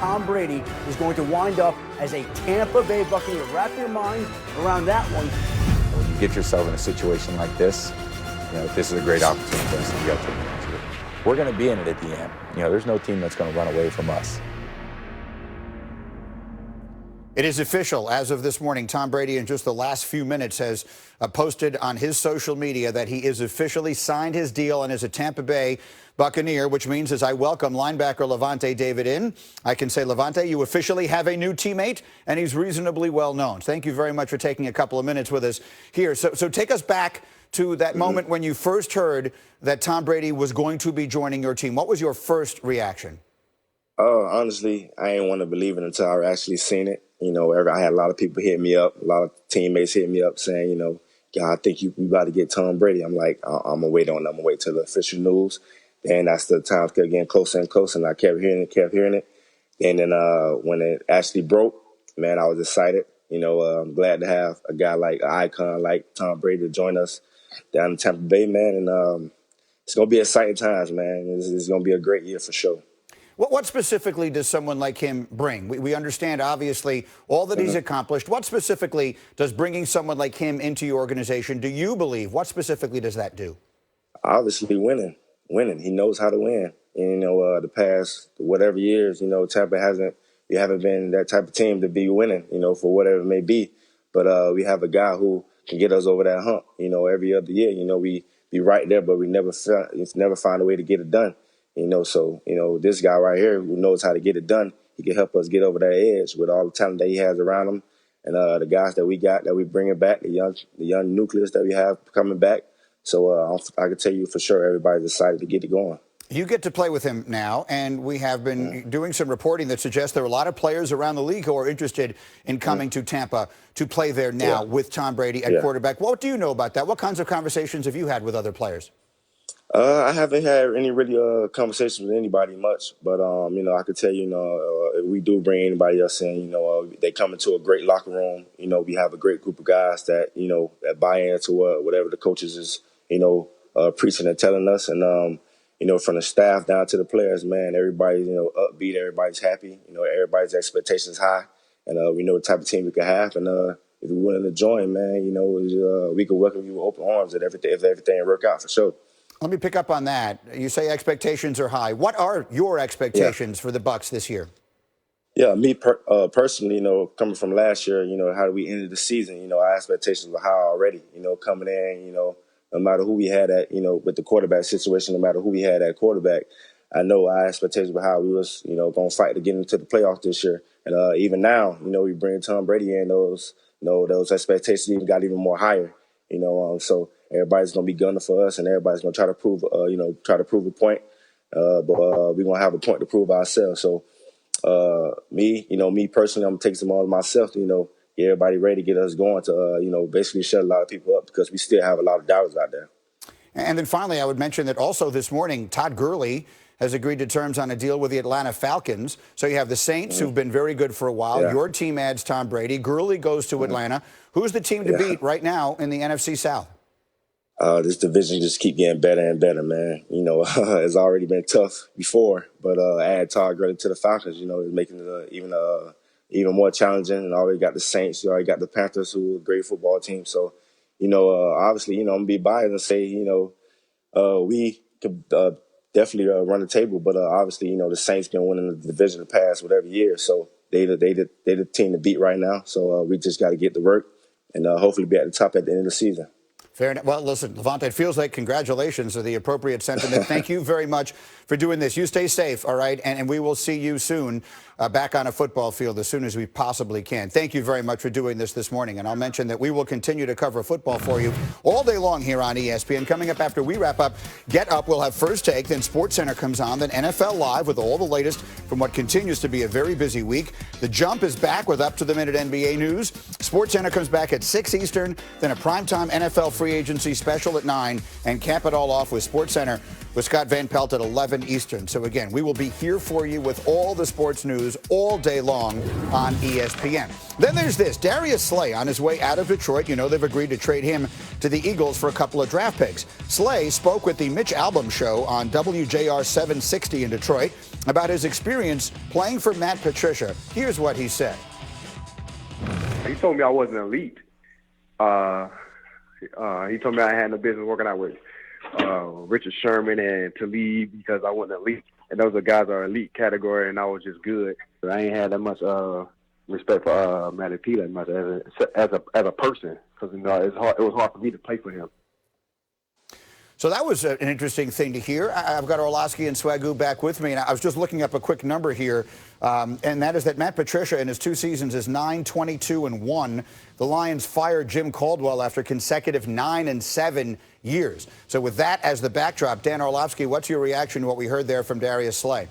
Tom Brady is going to wind up as a Tampa Bay Buccaneer. Wrap your mind around that one. When you get yourself in a situation like this, this is a great opportunity for us to get to. We're going to be in it at the end. There's no team that's going to run away from us. It is official. As of this morning, Tom Brady, in just the last few minutes, has posted on his social media that he is officially signed his deal and is a Tampa Bay Buccaneer, which means as I welcome linebacker Levante David in, I can say, Levante, you officially have a new teammate, and he's reasonably well known. Thank you very much for taking a couple of minutes with us here. So take us back to that moment when you first heard that Tom Brady was going to be joining your team. What was your first reaction? Honestly, I didn't want to believe it until I actually seen it. I had a lot of people hit me up, a lot of teammates hit me up saying, I think we about to get Tom Brady. I'm like, I'm going to wait on it. I'm going to wait till the official news. And that's the time kept getting closer and closer, and I kept hearing it. And then when it actually broke, man, I was excited. I'm glad to have a guy like an icon like Tom Brady to join us down in Tampa Bay, man. And it's going to be exciting times, man. It's going to be a great year for sure. What specifically does someone like him bring? We understand, obviously, all that he's accomplished. What specifically does bringing someone like him into your organization, do you believe, what specifically does that do? Obviously, winning. He knows how to win. And, the past whatever years, Tampa we haven't been that type of team to be winning, for whatever it may be. But we have a guy who can get us over that hump, every other year. We be right there, but we never find a way to get it done. So this guy right here who knows how to get it done, he can help us get over that edge with all the talent that he has around him, and the guys that we got that we bringing back, the young nucleus that we have coming back. So I can tell you for sure everybody's excited to get it going. You get to play with him now, and we have been doing some reporting that suggests there are a lot of players around the league who are interested in coming to Tampa to play there now with Tom Brady at quarterback. What do you know about that? What kinds of conversations have you had with other players? I haven't had any really conversations with anybody much, but I could tell you, if we do bring anybody else in, they come into a great locker room. We have a great group of guys that that buy into whatever the coaches is preaching and telling us, and from the staff down to the players, man, everybody's upbeat, everybody's happy, everybody's expectations high, and we know the type of team we can have, and if you're willing to join, man, we can welcome you with open arms if everything work out for sure. Let me pick up on that. You say expectations are high. What are your expectations for the Bucs this year? Yeah, me personally, coming from last year, how we ended the season, our expectations were high already, coming in, no matter who we had at, with the quarterback situation, no matter who we had at quarterback, I know our expectations were high. We was, going to fight to get into the playoffs this year. And even now, we bring Tom Brady in, those expectations even got even more higher, so everybody's going to be gunning for us, and everybody's going to try to prove, a point. But we're going to have a point to prove ourselves. So me personally, I'm going to take some on myself to, get everybody ready to get us going to, basically shut a lot of people up because we still have a lot of doubters out there. And then finally, I would mention that also this morning, Todd Gurley has agreed to terms on a deal with the Atlanta Falcons. So you have the Saints, who've been very good for a while. Yeah. Your team adds Tom Brady. Gurley goes to Atlanta. Who's the team to beat right now in the NFC South? This division just keep getting better and better, man. It's already been tough before, but add Todd Gurley to the Falcons, is making it even more challenging. And already got the Saints, you already got the Panthers, who are a great football team. So, obviously, I'm gonna be biased and say, we could definitely run the table, but obviously, the Saints been winning the division the past whatever year, so they the team to beat right now. So we just got to get to work and hopefully be at the top at the end of the season. Fair enough. Well, listen, Levante, it feels like congratulations are the appropriate sentiment. Thank you very much for doing this. You stay safe, all right? And we will see you soon back on a football field as soon as we possibly can. Thank you very much for doing this morning. And I'll mention that we will continue to cover football for you all day long here on ESPN. Coming up after we wrap up, Get Up, we'll have First Take, then SportsCenter comes on, then NFL Live with all the latest from what continues to be a very busy week. The Jump is back with up-to-the-minute NBA news. SportsCenter comes back at 6 Eastern, then a primetime NFL free agency special at 9, and cap it all off with SportsCenter with Scott Van Pelt at 11 Eastern. So again, we will be here for you with all the sports news all day long on ESPN. Then there's this, Darius Slay on his way out of Detroit. They've agreed to trade him to the Eagles for a couple of draft picks. Slay spoke with the Mitch Albom show on WJR 760 in Detroit. about his experience playing for Matt Patricia. Here's what he said. He told me I wasn't elite. He told me I had no business working out with Richard Sherman and Talib because I wasn't elite. And those are guys are elite category, and I was just good. So I ain't had that much respect for Matty P that much as a person, because it was hard for me to play for him. So that was an interesting thing to hear. I've got Orlovsky and Swagoo back with me, and I was just looking up a quick number here, and that is that Matt Patricia in his 2 seasons is 9-22-1. The Lions fired Jim Caldwell after consecutive 9 and 7 years. So with that as the backdrop, Dan Orlovsky, what's your reaction to what we heard there from Darius Slay?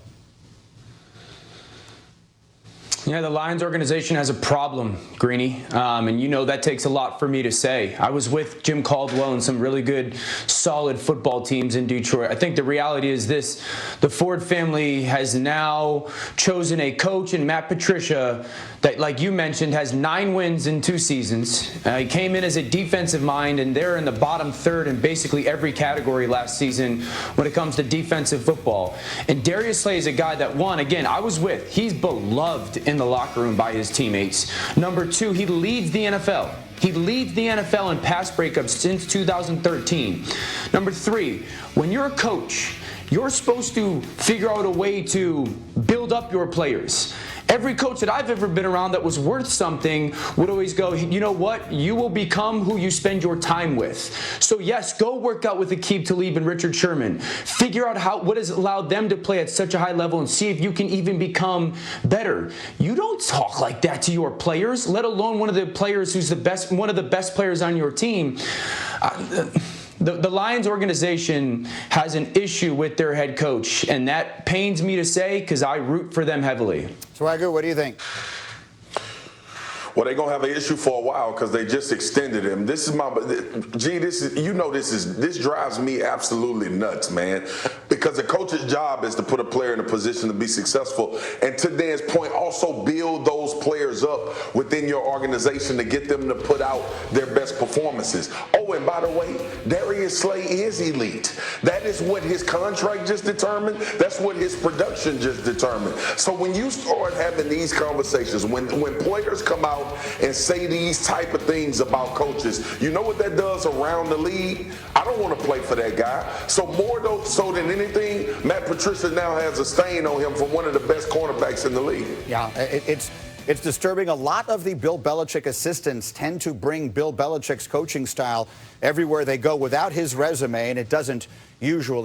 Yeah, the Lions organization has a problem, Greeny, and you know that takes a lot for me to say. I was with Jim Caldwell and some really good, solid football teams in Detroit. I think the reality is this: the Ford family has now chosen a coach in Matt Patricia that, like you mentioned, has 9 wins in 2 seasons. He came in as a defensive mind, and they're in the bottom third in basically every category last season when it comes to defensive football. And Darius Slay is a guy that, one, again, I was with. He's beloved in the locker room by his teammates. Number 2, he leads the NFL. He leads the NFL in pass breakups since 2013. Number 3, when you're a coach, you're supposed to figure out a way to build up your players. Every coach that I've ever been around that was worth something would always go, you know what? You will become who you spend your time with. So yes, go work out with Aqib Talib and Richard Sherman. Figure out what has allowed them to play at such a high level and see if you can even become better. You don't talk like that to your players, let alone one of the players who's one of the best players on your team. The Lions organization has an issue with their head coach, and that pains me to say because I root for them heavily. Swagoo, what do you think? Well, they're gonna have an issue for a while because they just extended him. This is this drives me absolutely nuts, man. Because the coach's job is to put a player in a position to be successful, and to Dan's point, also build those players up within your organization to get them to put out their best performances. Oh, and by the way, Darius Slay is elite. That is what his contract just determined. That's what his production just determined. So when you start having these conversations, when players come out and say these type of things about coaches, you know what that does around the league? I don't want to play for that guy. So more so than anything, Matt Patricia now has a stain on him from one of the best cornerbacks in the league. Yeah, it's disturbing. A lot of the Bill Belichick assistants tend to bring Bill Belichick's coaching style everywhere they go without his resume, and it doesn't usually